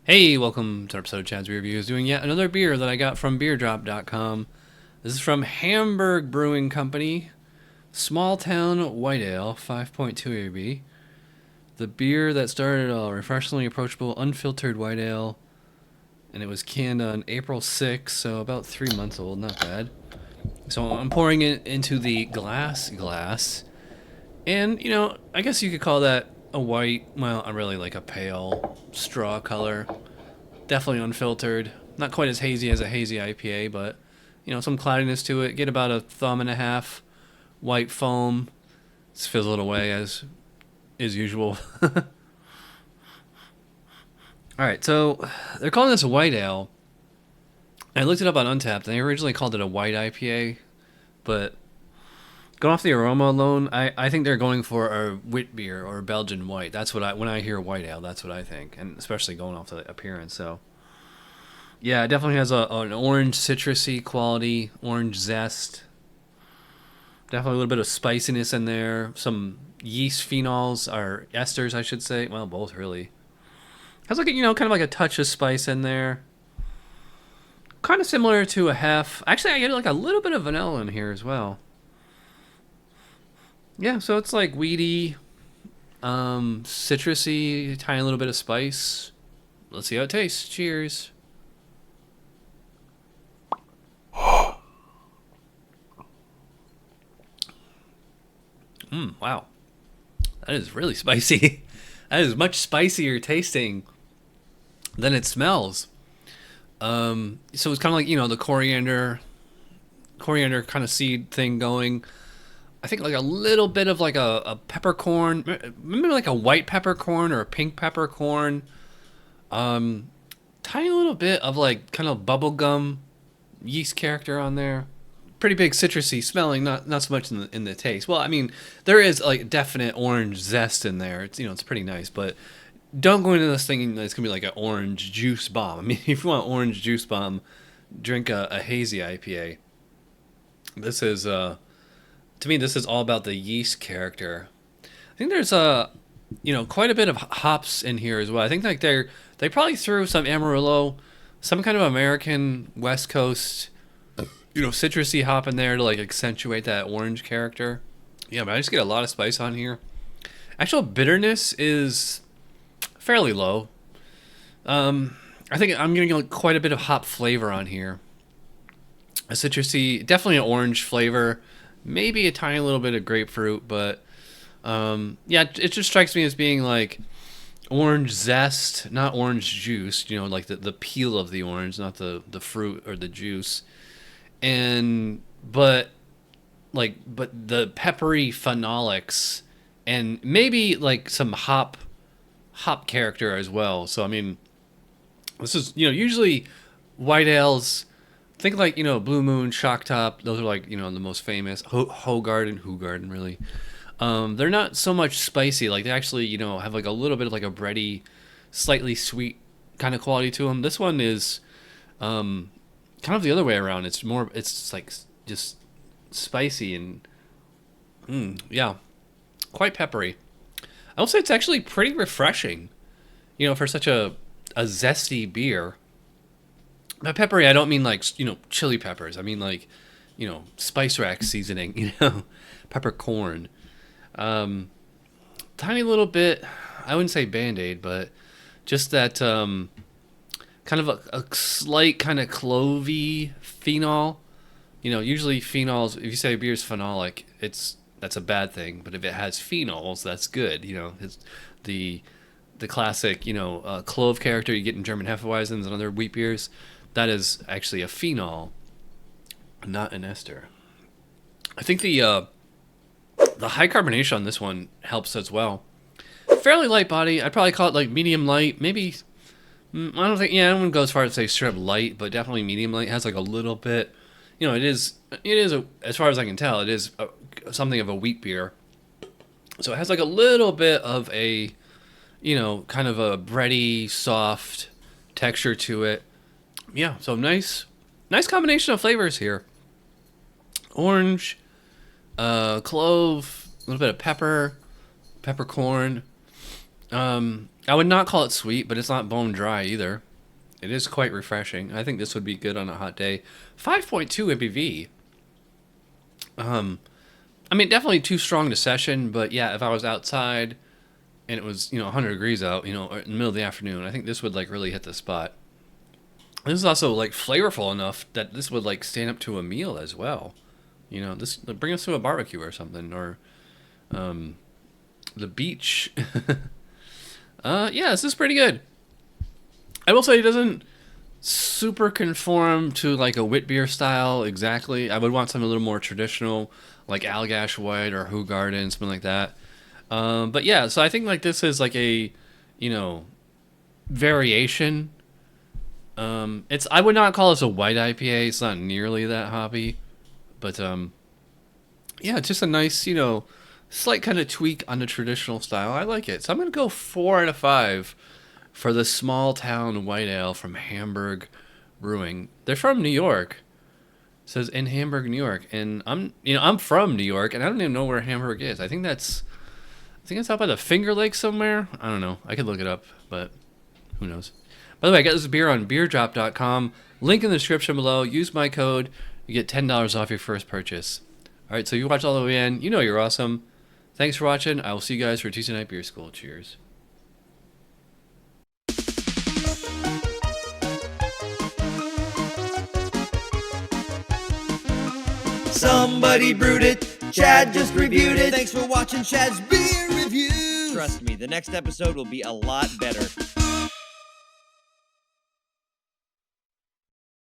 Hey, welcome to our episode of Chad's Beer Reviews, doing yet another beer that I got from BeerDrop.com. This is from Hamburg Brewing Company, Small Town White Ale, 5.2 AB. The beer that started a refreshingly approachable, unfiltered white ale, and it was canned on April 6th, so about 3 months old, not bad. So I'm pouring it into the glass, and, you know, I guess you could call that a white, well, I'm really like a pale straw color. Definitely unfiltered. Not quite as hazy as a hazy IPA, but, you know, some cloudiness to it. Get about a thumb and a half white foam. It's fizzled away as usual. Alright, so they're calling this a white ale. I looked it up on Untappd. They originally called it a white IPA, but going off the aroma alone, I think they're going for a witbier or a Belgian white. That's what when I hear white ale, that's what I think, and especially going off the appearance. So, yeah, it definitely has an orange citrusy quality, orange zest. Definitely a little bit of spiciness in there. Some yeast phenols or esters, I should say. Well, both really. Has like a, kind of like a touch of spice in there. Kind of similar to a hef. Actually, I get like a little bit of vanilla in here as well. Yeah, so it's like weedy, citrusy, tiny little bit of spice. Let's see how it tastes. Cheers. Wow. That is really spicy. That is much spicier tasting than it smells. So it's kind of like, the coriander kind of seed thing going. I think like a little bit of like a peppercorn, maybe like a white peppercorn or a pink peppercorn. Tiny little bit of like kind of bubblegum yeast character on there. Pretty big citrusy smelling, not so much in the taste. Well, I mean, there is like definite orange zest in there. It's it's pretty nice, but don't go into this thinking that it's gonna be like an orange juice bomb. I mean, if you want orange juice bomb, drink a hazy IPA. This is to me, this is all about the yeast character. I think there's quite a bit of hops in here as well. I think like they probably threw some Amarillo, some kind of American West Coast, citrusy hop in there to like accentuate that orange character. Yeah, but I just get a lot of spice on here. Actual bitterness is fairly low. I think I'm getting like quite a bit of hop flavor on here. A citrusy, definitely an orange flavor. Maybe a tiny little bit of grapefruit, but yeah, it just strikes me as being like orange zest, not orange juice. Like the peel of the orange, not the fruit or the juice. But the peppery phenolics and maybe like some hop character as well. So I mean, this is usually white ales. Think like, Blue Moon, Shock Top. Those are like, the most famous. Hoegaarden, really. They're not so much spicy. Like they actually, have like a little bit of like a bready, slightly sweet kind of quality to them. This one is kind of the other way around. It's like just spicy and, yeah, quite peppery. I will say it's actually pretty refreshing, for such a zesty beer. By peppery, I don't mean like, chili peppers. I mean like, spice rack seasoning, peppercorn. Tiny little bit, I wouldn't say Band-Aid, but just that kind of a slight kind of clovey phenol. Usually phenols, if you say beer's phenolic, that's a bad thing. But if it has phenols, that's good. It's the classic, clove character you get in German Hefeweizens and other wheat beers. That is actually a phenol, not an ester. I think the high carbonation on this one helps as well. Fairly light body. I'd probably call it like medium light. Maybe, I don't think, I wouldn't go as far as say strip light, but definitely medium light. It has like a little bit, it is as far as I can tell, it is something of a wheat beer. So it has like a little bit of a, kind of a bready, soft texture to it. Yeah, so nice combination of flavors here. Orange, clove, a little bit of peppercorn, I would not call it sweet, but it's not bone dry either. It is quite refreshing. I think this would be good on a hot day. 5.2 ABV. I mean, definitely too strong to session, but yeah, if I was outside and it was, 100 degrees out, in the middle of the afternoon, I think this would like really hit the spot. This is also like flavorful enough that this would like stand up to a meal as well. This bring us to a barbecue or something, or the beach. Yeah, this is pretty good. I will say it doesn't super conform to like a witbier style exactly. I would want something a little more traditional, like Allagash White or Hoegaarden, something like that. But yeah, so I think like this is like a, variation. I would not call this a white IPA. It's not nearly that hoppy, but yeah, it's just a nice, slight kind of tweak on the traditional style. I like it. So I'm gonna go 4 out of 5 for the small town white ale from Hamburg Brewing. They're from New York. It says in Hamburg, New York, and I'm from New York, and I don't even know where Hamburg is. I think it's out by the Finger Lakes somewhere. I don't know. I could look it up, but who knows? By the way, I got this beer on BeerDrop.com. Link in the description below. Use my code. You get $10 off your first purchase. All right, so you watch all the way in. You know you're awesome. Thanks for watching. I will see you guys for Tuesday Night Beer School. Cheers. Somebody brewed it. Chad just reviewed it. Thanks for watching Chad's Beer Review. Trust me, the next episode will be a lot better.